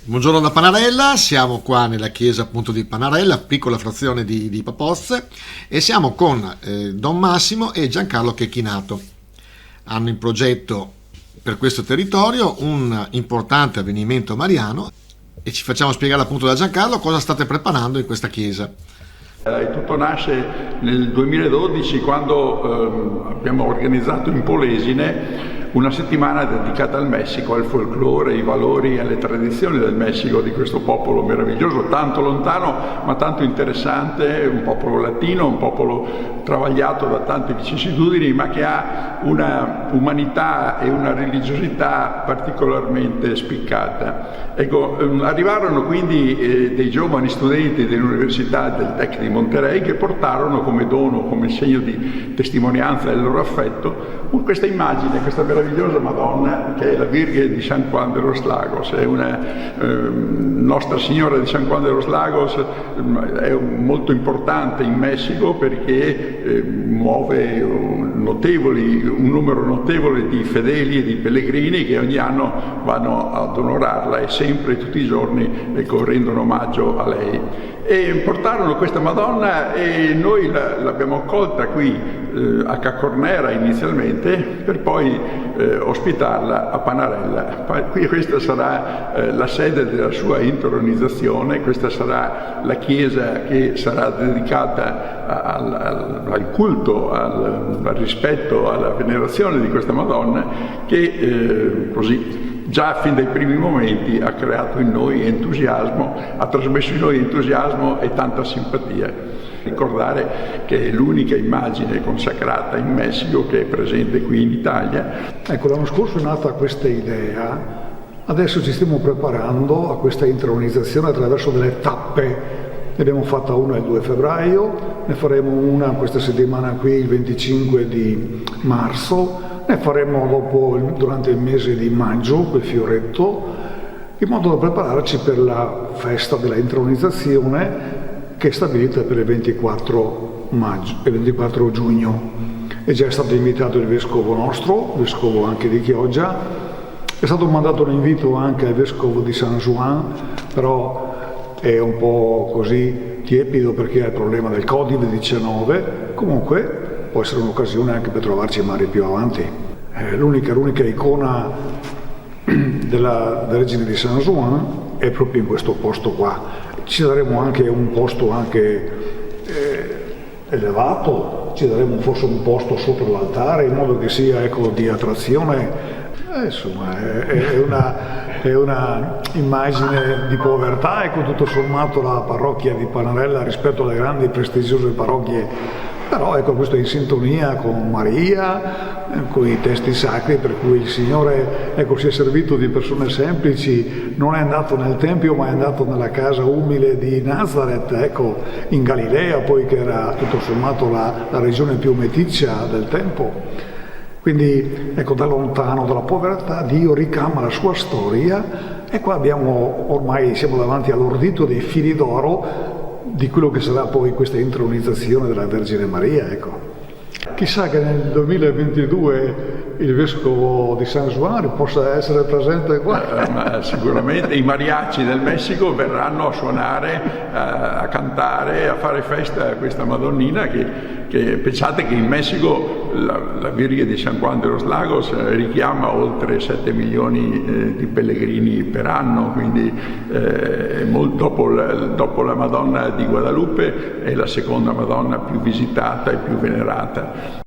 Buongiorno da Panarella, siamo qua nella chiesa appunto di Panarella, piccola frazione di Papozze, e siamo con Don Massimo e Giancarlo Checchinato. Hanno in progetto per questo territorio un importante avvenimento mariano e ci facciamo spiegare appunto da Giancarlo cosa state preparando in questa chiesa. Tutto nasce nel 2012 quando abbiamo organizzato in Polesine una settimana dedicata al Messico, al folklore, ai valori e alle tradizioni del Messico, di questo popolo meraviglioso, tanto lontano ma tanto interessante, un popolo latino, un popolo travagliato da tante vicissitudini, ma che ha una umanità e una religiosità particolarmente spiccata. Ecco, arrivarono quindi dei giovani studenti dell'Università del Tec di Monterrey che portarono come dono, come segno di testimonianza del loro affetto, questa immagine, questa meravigliosa Madonna che è la Virgen di San Juan de los Lagos, è una Nostra Signora di San Juan de los Lagos, è molto importante in Messico perché muove un numero notevole di fedeli e di pellegrini che ogni anno vanno ad onorarla e sempre, tutti i giorni, rendono omaggio a lei. E portarono questa Madonna e noi l'abbiamo accolta qui a Cacornera inizialmente, per poi ospitarla a Panarella. Qui questa sarà la sede della sua intronizzazione, questa sarà la chiesa che sarà dedicata al culto, al rispetto, alla venerazione di questa Madonna che così già fin dai primi momenti ha creato in noi entusiasmo, ha trasmesso in noi entusiasmo e tanta simpatia. Ricordare che è l'unica immagine consacrata in Messico che è presente qui in Italia. Ecco, l'anno scorso è nata questa idea, adesso ci stiamo preparando a questa intronizzazione attraverso delle tappe. Ne abbiamo fatta una il 2 febbraio, ne faremo una questa settimana qui il 25 di marzo, ne faremo dopo durante il mese di maggio, quel fioretto, in modo da prepararci per la festa della intronizzazione che è stabilita per il 24 maggio e 24 giugno. È già stato invitato il vescovo nostro, vescovo anche di Chioggia, è stato mandato un invito anche al vescovo di San Juan, però è un po' così tiepido perché ha il problema del Covid-19, comunque può essere un'occasione anche per trovarci magari più avanti. L'unica icona della Vergine di San Juan è proprio in questo posto qua. Ci daremo anche un posto anche elevato, ci daremo forse un posto sopra l'altare in modo che sia di attrazione. Insomma è una immagine di povertà, tutto sommato la parrocchia di Panarella rispetto alle grandi e prestigiose parrocchie. Però questo è in sintonia con Maria, con i testi sacri, per cui il Signore si è servito di persone semplici, non è andato nel Tempio ma è andato nella casa umile di Nazareth, in Galilea, poi che era tutto sommato la regione più meticcia del tempo. Quindi da lontano dalla povertà Dio ricama la sua storia e qua ormai siamo davanti all'ordito dei fili d'oro di quello che sarà poi questa intronizzazione della Vergine Maria, Chissà che nel 2022 il vescovo di San Juan possa essere presente qua. Ma sicuramente i mariachi del Messico verranno a suonare, a cantare, a fare festa a questa Madonnina che pensate che in Messico la Virgen di San Juan de los Lagos richiama oltre 7 milioni di pellegrini per anno, quindi dopo la Madonna di Guadalupe è la seconda Madonna più visitata e più venerata.